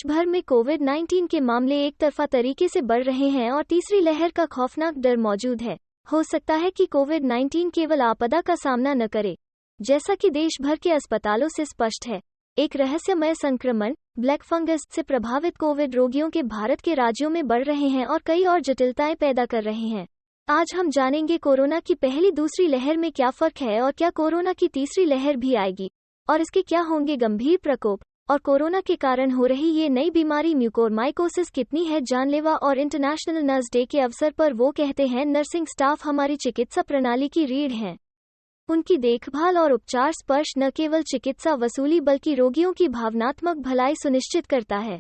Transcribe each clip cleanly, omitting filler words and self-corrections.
भर में कोविड-19 के मामले एक तरफा तरीके से बढ़ रहे हैं और तीसरी लहर का खौफनाक डर मौजूद है। हो सकता है कि कोविड-19 केवल आपदा का सामना न करे, जैसा कि देश भर के अस्पतालों से स्पष्ट है। एक रहस्यमय संक्रमण, ब्लैक फंगस से प्रभावित कोविड रोगियों के भारत के राज्यों में बढ़ रहे हैं और कई और जटिलताएं पैदा कर रहे हैं। आज हम जानेंगे कोरोना की पहली दूसरी लहर में क्या फर्क है और क्या कोरोना की तीसरी लहर भी आएगी, और इसके क्या होंगे गंभीर प्रकोप, और कोरोना के कारण हो रही ये नई बीमारी म्यूकोरमाइकोसिस कितनी है जानलेवा। और इंटरनेशनल नर्स डे के अवसर पर वो कहते हैं, नर्सिंग स्टाफ हमारी चिकित्सा प्रणाली की रीढ़ है। उनकी देखभाल और उपचार स्पर्श न केवल चिकित्सा वसूली बल्कि रोगियों की भावनात्मक भलाई सुनिश्चित करता है।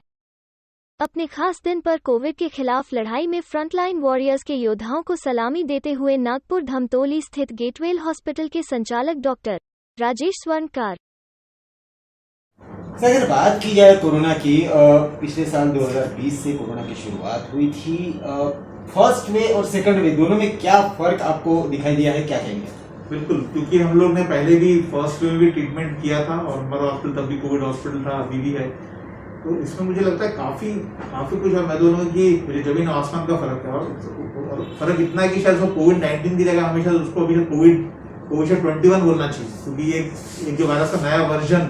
अपने खास दिन पर कोविड के खिलाफ लड़ाई में फ्रंटलाइन वॉरियर्स के योद्धाओं को सलामी देते हुए नागपुर धमतौली स्थित गेटवेल हॉस्पिटल के संचालक डॉक्टर राजेश स्वर्णकार। अगर बात की जाए कोरोना की, पिछले साल 2020 से कोरोना की शुरुआत हुई थी। फर्स्ट वेव और सेकंड वेव दोनों में क्या फर्क आपको दिखाई दिया है, क्या कहेंगे? बिल्कुल, क्योंकि हम लोग ने पहले भी फर्स्ट वेव में भी ट्रीटमेंट किया था और हमारा हॉस्पिटल तब भी कोविड हॉस्पिटल था, अभी भी है। तो इसमें मुझे लगता है काफी कुछ, और मैं दोनों की मुझे जमीन आसमान का फर्क है। और फर्क इतना है कि शायद उसको कोविड-19 की जगह हमेशा उसको अभी कोविड 21 बोलना चाहिए, क्योंकि एक जो वायरस का नया वर्जन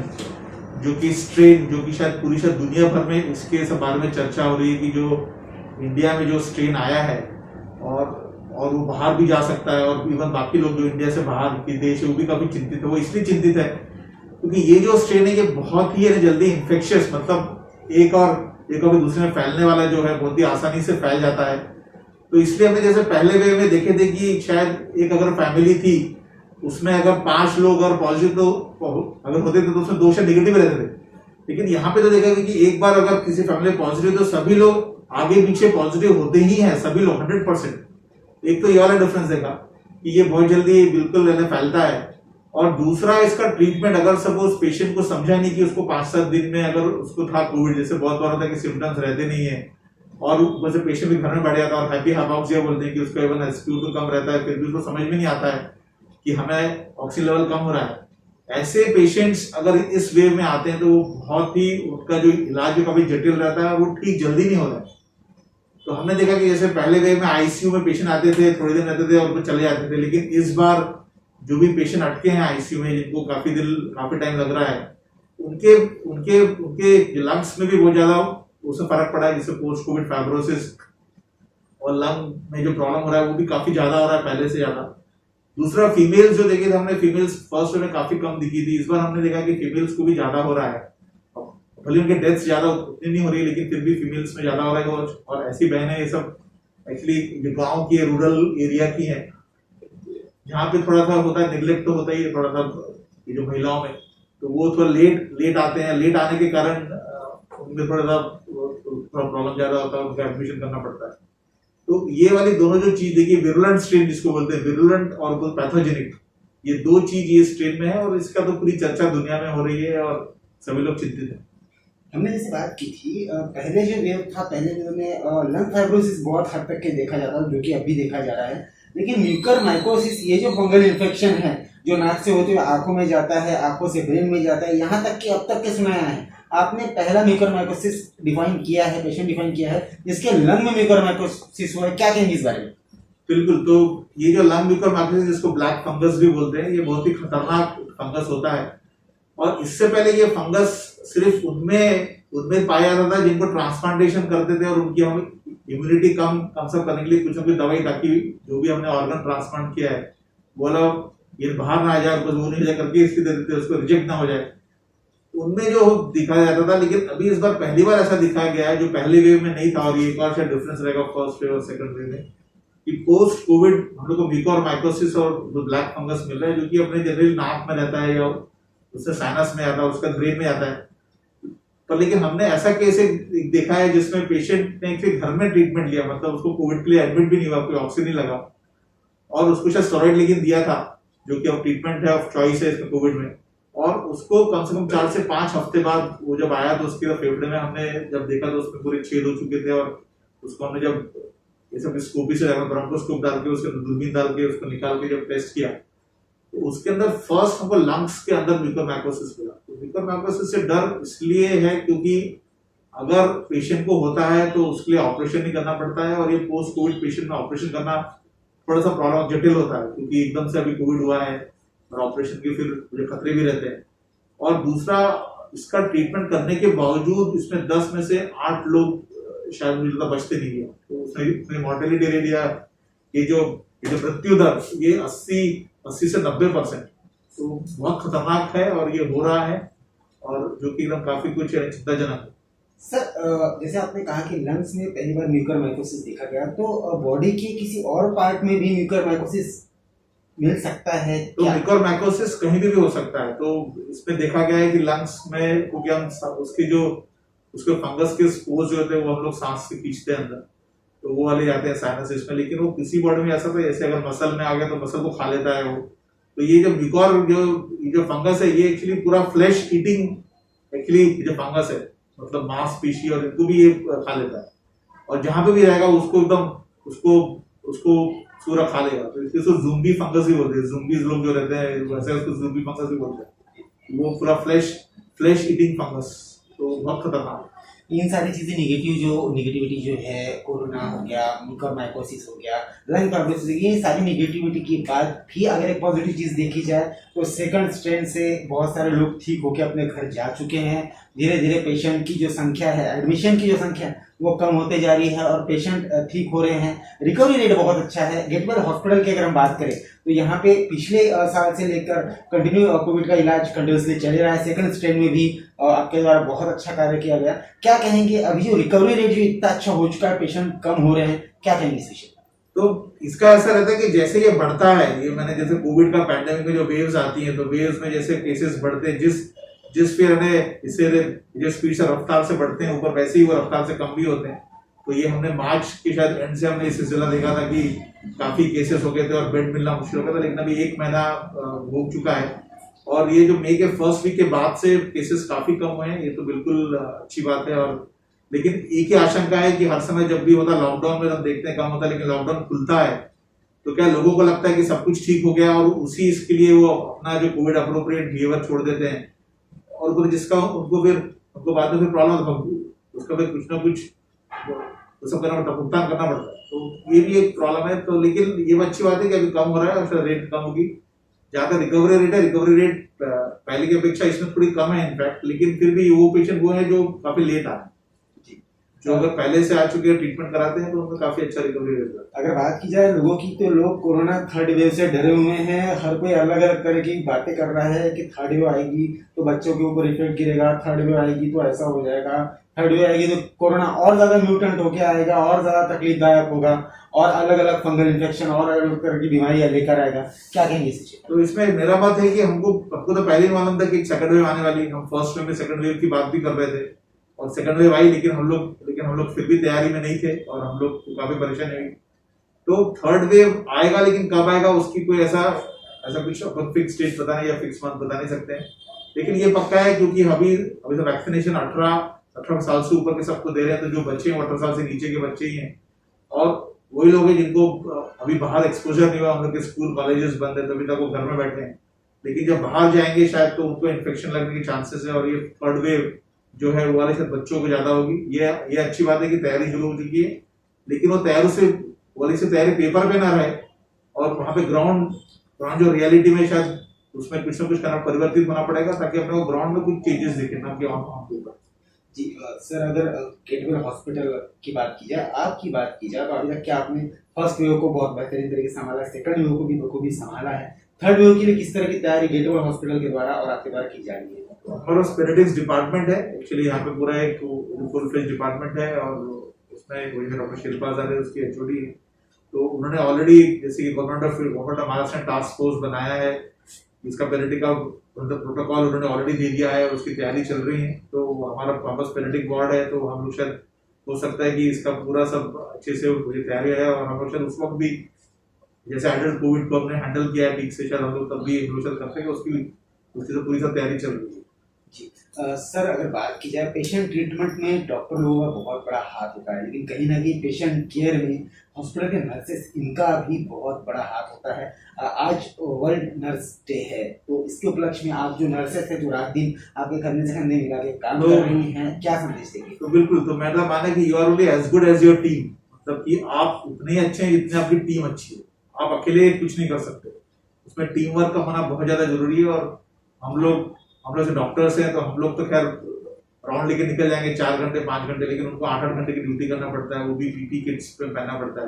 जो कि स्ट्रेन, जो कि शायद पूरी दुनिया भर में इसके सब बारे में चर्चा हो रही है कि जो इंडिया में जो स्ट्रेन आया है और वो बाहर भी जा सकता है, और इवन बाकी लोग जो इंडिया से बाहर के देश है वो भी काफी चिंतित है। वो इसलिए चिंतित है क्योंकि ये जो स्ट्रेन है ये बहुत ही जल्दी इन्फेक्शियस, मतलब एक और दूसरे में फैलने वाला जो है बहुत ही आसानी से फैल जाता है। तो इसलिए हमने जैसे पहले वेव में देखे थे कि शायद एक अगर फैमिली थी उसमें अगर 5 लोग और पॉजिटिव तो अगर होते थे तो उसमें 2 से नेगेटिव रहते थे, लेकिन यहाँ पे तो देखा कि एक बार अगर किसी फैमिली पॉजिटिव तो सभी लोग आगे पीछे पॉजिटिव होते ही हैं, सभी लोग 100%। एक तो ये वाला डिफरेंस देखा कि ये बहुत जल्दी बिल्कुल फैलता है। और दूसरा इसका ट्रीटमेंट, अगर सपोज पेशेंट को समझा नहीं कि उसको 5-7 दिन में अगर उसको था कोविड, जैसे बहुत बार होता है कि सिम्टम्स रहते नहीं है और वैसे पेशेंट भी घर में बैठ जाता है और हैप्पी हाइपोक्सिया बोलते हैं कि उसका इवन SpO2 कम रहता है, फिर भी उसको समझ में नहीं आता है कि हमें ऑक्सीजन लेवल कम हो रहा है। ऐसे पेशेंट्स अगर इस वेव में आते हैं तो वो बहुत ही, उनका जो इलाज जो काफी जटिल रहता है वो ठीक जल्दी नहीं हो रहा है। तो हमने देखा कि जैसे पहले वेव में आईसीयू में पेशेंट आते थे, थोड़े दिन रहते थे और फिर चले जाते थे, लेकिन इस बार जो भी पेशेंट अटके हैं आईसीयू में, जिनको काफी टाइम लग रहा है, उनके लंग्स में भी बहुत ज्यादा उससे फर्क पड़ा है, जिससे पोस्ट कोविड फाइब्रोसिस और लंग में जो प्रॉब्लम हो रहा है वो भी काफी ज्यादा हो रहा है पहले से ज्यादा। दूसरा, फीमेल्स जो देखे थे हमने, फीमेल्स फर्स्ट में काफी कम दिखी थी, इस बार हमने देखा कि फीमेल्स को भी ज्यादा हो रहा है। भले उनके डेथ्स ज्यादा उतनी नहीं हो रही, लेकिन फिर भी फीमेल्स में ज्यादा हो रहा है। और ऐसी बहनें ये सब एक्चुअली गांव की, रूरल एरिया की है, जहाँ पे थोड़ा सा होता है निग्लेक्ट, तो होता ही है थोड़ा सा ये जो महिलाओं में, तो वो थोड़ा लेट आते हैं। लेट आने के कारण उनमें थोड़ा सा प्रॉब्लम ज्यादा होता है, उनका एडमिशन करना पड़ता है। तो ये वाली दोनों जो चीज देखिए, विरुलेंट स्ट्रेन जिसको बोलते हैं, विरुलेंट और पैथोजेनिक, ये 2 चीज ये स्ट्रेन में है और इसका तो पूरी चर्चा दुनिया में हो रही है और सभी लोग चिंतित हैं। हमने जैसे बात की थी, पहले जो वेव था, पहले वेव में लंग फाइब्रोसिस बहुत हद तक के देखा जाता है, जो कि अभी देखा जा रहा है। लेकिन म्यूकरमाइकोसिस, ये जो फंगल इन्फेक्शन है जो नाक से होते हुए आंखों में जाता है, आंखों से ब्रेन में जाता है, यहाँ तक कि अब तक के सुनाया है आपने पहला म्यूकरमाइकोसिस डिफाइन किया है, पेशेंट डिफाइन किया है, जिसके लंग में म्यूकरमाइकोसिस हुआ है, क्या कहेंगे इस बारे में? बिल्कुल, तो ये जो लंग म्यूकरमाइकोसिस, जिसको ब्लैक फंगस भी बोलते हैं, ये बहुत ही खतरनाक फंगस होता है। और इससे पहले ये फंगस सिर्फ उनमें पाया जाता था जिनको ट्रांसप्लांटेशन करते थे और उनकी हम इम्यूनिटी कम सब करने के लिए कुछ ना कुछ दवाई, ताकि जो भी हमने ऑर्गन ट्रांसप्लांट किया है बोला ये बाहर ना आ जाए, वो नहीं जाए करके इसकी दे देते, उसको रिजेक्ट ना हो जाए, उनमें जो दिखाया जाता था। लेकिन अभी इस बार पहली बार ऐसा दिखाया गया है जो पहले वेव में नहीं था, और ये एक और शायद डिफरेंस रहेगा फर्स्ट वेव और सेकंड वेव में, कि पोस्ट कोविड हम लोग को म्यूकरमाइकोसिस और ब्लैक फंगस मिल रहा है, जो कि अपने जनरली नाक में रहता है या उससे साइनस में आता है, उसका ब्रेन में आता है। पर लेकिन हमने ऐसा केस देखा है जिसमें पेशेंट ने घर में ट्रीटमेंट लिया, मतलब उसको कोविड के लिए एडमिट भी नहीं हुआ, कोई ऑक्सीजन नहीं लगा, और उसको शायद स्टेरॉइड लेकिन दिया था, जो कि अब ट्रीटमेंट है ऑफ चॉइस है इसमें कोविड में। और उसको कम से कम 4 से 5 हफ्ते बाद वो जब आया तो उसके फेफड़े में हमने जब देखा तो उसमें पूरे छेद हो चुके थे, और उसको हमने जब ये सब स्कोपी से ब्रोंकोस्कोप डाल के, उसके दूरबीन डाल के उसको निकाल के जब टेस्ट किया तो उसके अंदर फर्स्ट हमको लंग्स के अंदर म्यूकरमाइकोसिस मिला। तो म्यूकरमाइकोसिस से डर इसलिए है क्योंकि अगर पेशेंट को होता है तो उसके लिए ऑपरेशन नहीं करना पड़ता है, और ये पोस्ट कोविड पेशेंट में ऑपरेशन करना थोड़ा सा प्रॉब्लम जटिल होता है, क्योंकि एकदम से अभी कोविड हुआ है और ऑपरेशन के फिर मुझे खतरे भी रहते हैं। और दूसरा, इसका ट्रीटमेंट करने के बावजूद इसमें 10 में से 8 लोग शायद मुझे लगता बचते नहीं है। तो उसमें मॉर्टेलिटी रेट या ये जो मृत्यु दर ये 80 से 90%, तो बहुत खतरनाक है और ये हो रहा है, और जो कि एकदम काफी कुछ चिंताजनक है। सर, जैसे आपने कहा कि लंग्स में पहली बार म्यूकरमाइकोसिस देखा गया, तो बॉडी के किसी और पार्ट में भी म्यूकरमाइकोसिस मिल सकता है तो क्या? म्यूकरमाइकोसिस कहीं भी हो सकता है। तो इसमें देखा गया है कि लंग्स में, क्योंकि हम उसके फंगस के स्पोर्स जो होते हैं वो हम लोग सांस से खींचते हैं अंदर, तो वो वाले जाते हैं साइनसिस में, लेकिन वो किसी बॉडी में ऐसा था जैसे अगर मसल में आ गया तो मसल को खा लेता है वो। तो ये जो फंगस है ये एक्चुअली पूरा फ्लैश ईटिंग एक्चुअली जो फंगस है, मतलब मांसपेशी और इनको भी ये खा लेता है, और जहां पे भी रहेगा उसको एकदम उसको पूरा खा लेगा। तो इसको ज़ूम्बी फंगस ही बोलते हैं, ज़ूम्बीज लोग जो रहते हैं वैसे उसको ज़ूम्बी फंगस ही बोलते हैं। वो पूरा फ्लैश ईटिंग फंगस, तो बहुत खतरनाक। इन सारी चीजें निगेटिविटी जो है, कोरोना हो गया, म्यूकरमाइकोसिस हो गया, लंग फाइब्रोसिस, ये सारी निगेटिविटी के बाद भी अगर एक पॉजिटिव चीज देखी जाए तो सेकंड स्ट्रेन से बहुत सारे लोग ठीक होकर अपने घर जा चुके हैं। धीरे धीरे पेशेंट की जो संख्या है, एडमिशन की जो संख्या है, वो कम होते जा रही है और पेशेंट ठीक हो रहे हैं। रिकवरी रेट बहुत अच्छा है। गेटवेल हॉस्पिटल की अगर हम बात करें तो यहाँ पे पिछले साल से लेकर कंटिन्यू कोविड का इलाज कंटिन्यूसली चल रहा है। सेकंड स्ट्रेन में भी आपके द्वारा बहुत अच्छा कार्य किया गया। क्या कहेंगे, अभी जो रिकवरी रेट जो इतना अच्छा हो चुका है, पेशेंट कम हो रहे हैं, क्या कहेंगे इस विषय? तो इसका ऐसा रहता है कि जैसे ये बढ़ता है, ये मैंने जैसे कोविड का पैंडेमिक में जो वेव्स आती हैं, तो वेव्स में जैसे केसेस बढ़ते हैं, जिस फिर इससे जो स्पीड से रफ्तार से बढ़ते हैं ऊपर, वैसे ही वो रफ्तार से कम भी होते हैं। तो ये हमने मार्च के शायद एंड से हमने सिलसिला देखा था कि काफी केसेस हो गए थे और बेड मिलना मुश्किल हो गया था, लेकिन अभी 1 महीना हो चुका है और ये जो मई के फर्स्ट वीक के बाद से केसेस काफी कम हुए हैं। ये तो बिल्कुल अच्छी बात है। और लेकिन एक ही आशंका है कि हर समय जब भी होता, लॉकडाउन में हम देखते हैं कम होता है, लेकिन लॉकडाउन खुलता है तो क्या लोगों को लगता है कि सब कुछ ठीक हो गया और उसी इसके लिए वो अपना जो कोविड अप्रोप्रिएट बिहेवियर छोड़ देते हैं, और उनको बाद में फिर प्रॉब्लम होगी, उसका फिर कुछ ना कुछ तो सब भुगतान करना पड़ता है। तो ये भी एक प्रॉब्लम है। तो लेकिन ये अच्छी बात है कि अभी कम हो रहा है और शायद रेट कम होगी। जहाँ तक रिकवरी रेट पहले की अपेक्षा इसमें थोड़ी कम है इनफैक्ट, लेकिन फिर भी वो पेशेंट वो है जो काफी लेट आए, जो अगर पहले से आ चुके हैं, ट्रीटमेंट कराते हैं, तो उनका काफी अच्छा रिकवरी रेट है। अगर बात की जाए लोगों की, तो लोग कोरोना थर्ड वेव से डरे हुए हैं। हर कोई अलग अलग तरह की बातें कर रहा है कि थर्ड वेव आएगी तो बच्चों के ऊपर इफेक्ट गिरेगा, थर्ड वेव आएगी तो ऐसा हो जाएगा, थर्ड वेव आएगी तो कोरोना और ज्यादा म्यूटेंट होके आएगा, और ज्यादा तकलीफदायक होगा, और अलग अलग फंगल इन्फेक्शन और अलग तरह की बीमारियां लेकर आएगा। क्या कहेंगे इस? तो इसमें मेरा बात है कि हमको तो पहले ही मालूम था कि सेकंड वेव आने वाली। हम फर्स्ट वेव में सेकंड वेव की बात भी कर रहे थे और सेकंड वेव आई, लेकिन हम लोग फिर भी तैयारी में नहीं थे और हम लोग को काफी परेशानी हुई। तो थर्ड वेव आएगा, लेकिन कब आएगा उसकी कोई ऐसा कुछ फिक्स डेट पता नहीं या फिक्स मंथ बता नहीं सकते हैं। लेकिन ये पक्का है क्योंकि अभी तो वैक्सीनेशन 18 साल से ऊपर के सबको दे रहे हैं। तो जो बच्चे हैं 18 साल से नीचे के बच्चे ही हैं, और वही लोग हैं जिनको अभी बाहर एक्सपोजर नहीं हुआ। हम लोग के स्कूल कॉलेजेस बंद है, तभी तक वो घर में बैठे हैं, लेकिन जब बाहर जाएंगे शायद तो उनको इन्फेक्शन लगने के चांसेस है। और ये थर्ड वेव जो है वो वाले शायद बच्चों को ज्यादा होगी। ये अच्छी बात है कि तैयारी शुरू हो चुकी है, लेकिन वो तैयारी पेपर पे ना रहे और वहां पे ग्राउंड जो रियलिटी में शायद उसमें कुछ ना कुछ करना, परिवर्तित होना पड़ेगा ताकि अपने को ग्राउंड में कुछ चेंजेस दिखे ना कि ऑन पेपर। जी सर, अगर गेटवेल हॉस्पिटल की बात की जाए, आपकी बात की जाए, तो अभी तक क्या आपने फर्स्ट वेव को बहुत बेहतरीन तरीके से संभाला, सेकंड वेव को भी बखूबी संभाला है, थर्ड वेव के लिए किस तरह की तैयारी गेटवेल हॉस्पिटल के द्वारा और आपके द्वारा की जा रही है? हमारा स्पेरेटिक्स डिपार्टमेंट है एक्चुअली, यहाँ पे पूरा एक फुल फ्लेज डिपार्टमेंट है और उसमें डॉक्टर शिल्पा है उसकी एचओडी है। तो उन्होंने ऑलरेडी जैसे कि गवर्नमेंट ऑफ महाराष्ट्र ने टास्क फोर्स बनाया है, इसका पेरेटिक का प्रोटोकॉल उन्होंने ऑलरेडी दे दिया है और उसकी तैयारी चल रही है। तो हमारा वापस पेरेटिक वार्ड है, तो हम लोग शायद हो सकता है कि इसका पूरा सब अच्छे से तैयारी है और हम लोग शायद उस वक्त भी जैसे हैंडल कोविड को हमने हैंडल किया है ठीक से, शायद हम लोग तब भी हम लोग करते हैं, उसकी तो पूरी सब तैयारी चल रही है। जी सर अगर बात की जाए पेशेंट ट्रीटमेंट में डॉक्टर लोगों का बहुत बड़ा हाथ होता है, लेकिन कहीं ना कहीं पेशेंट केयर में हॉस्पिटल के नर्सेस इनका भी बहुत बड़ा हाथ होता है। आज वर्ल्ड नर्स डे है, तो इसके उपलक्ष्य में आप जो नर्सेस है जो रात दिन आपके कंधे से कंधे मिला के काम कर रही हैं, क्या संदेश देंगे? तो बिल्कुल, तो मेरा मानना है कि you are only as good as your team, मतलब कि आप उतने ही अच्छे हैं जितने आपकी टीम अच्छी है। आप अकेले कुछ नहीं कर सकते, उसमें टीम वर्क का होना बहुत ज्यादा जरूरी है। और हम लोग से डॉक्टर्स हैं, तो हम लोग तो खैर राउंड लेके निकल जाएंगे 4 घंटे 5 घंटे, लेकिन उनको 8-8 घंटे की ड्यूटी करना पड़ता है, वो भी पीपी किट्स पे पहनना पड़ता है।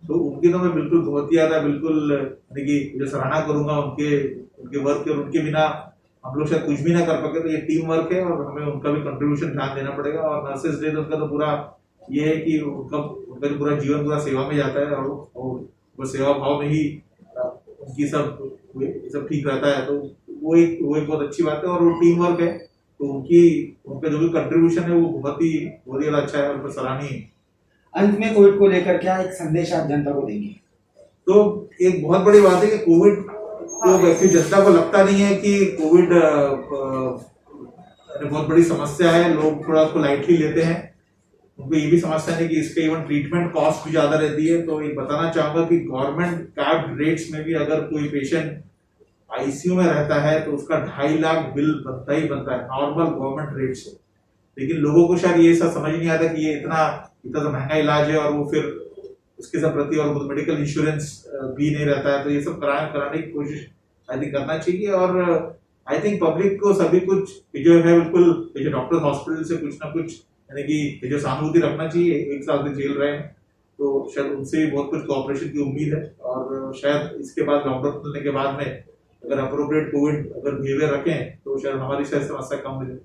तो उनकी तो मैं बिल्कुल बहुत ही ज्यादा बिल्कुल यानी कि मुझे सराहना करूंगा उनके वर्क के, और उनके बिना हम लोग शायद कुछ भी ना कर पाते। तो ये टीम वर्क है और हमें उनका भी कंट्रीब्यूशन ध्यान देना पड़ेगा। और नर्सेस डे तो उनका तो पूरा ये है कि उनका जो पूरा जीवन पूरा सेवा में जाता है, और वो सेवा भाव में ही उनकी सब ठीक रहता है। तो वो एक बहुत अच्छी बात है, और वो टीम वर्क है। तो उनका जो भी कंट्रीब्यूशन है वो बहुत ही अच्छा है और सराहनीय है। अंत में कोविड को लेकर क्या एक संदेश आप जनता को देंगे? तो एक बहुत बड़ी बात है कि कोविड को वैसे जनता को लगता नहीं है कि कोविड बहुत बड़ी समस्या है, लोग थोड़ा उसको लाइटली लेते हैं। उनको ये भी समस्या नहीं कि इसके इवन ट्रीटमेंट कॉस्ट भी ज्यादा रहती है। तो ये बताना चाहूंगा कि गवर्नमेंट कैप्ड रेट्स में भी अगर कोई पेशेंट आईसीयू में रहता है तो उसका 2.5 लाख बिल बनता ही बनता है, नॉर्मल गवर्नमेंट रेट से। लेकिन लोगों को शायद ये सब समझ नहीं आता कि ये इतना तो महंगा इलाज है, और वो फिर उसके सब प्रति और मेडिकल इंश्योरेंस भी नहीं रहता है। तो ये सब कराने की कोशिश आई थिंक करना चाहिए। और आई थिंक पब्लिक को सभी कुछ जो है बिल्कुल डॉक्टर हॉस्पिटल से कुछ ना कुछ यानी कि जो सहानुभूति रखना चाहिए। 1 साल से झेल रहे हैं, तो शायद उनसे भी बहुत कुछ कोऑपरेशन की उम्मीद है। और शायद इसके बाद लॉकडाउन खुलने के बाद में अगर अप्रोप्रिएट कोविड अगर बिहेवियर रखें तो शायद हमारी शायद समस्या कम हो जाए।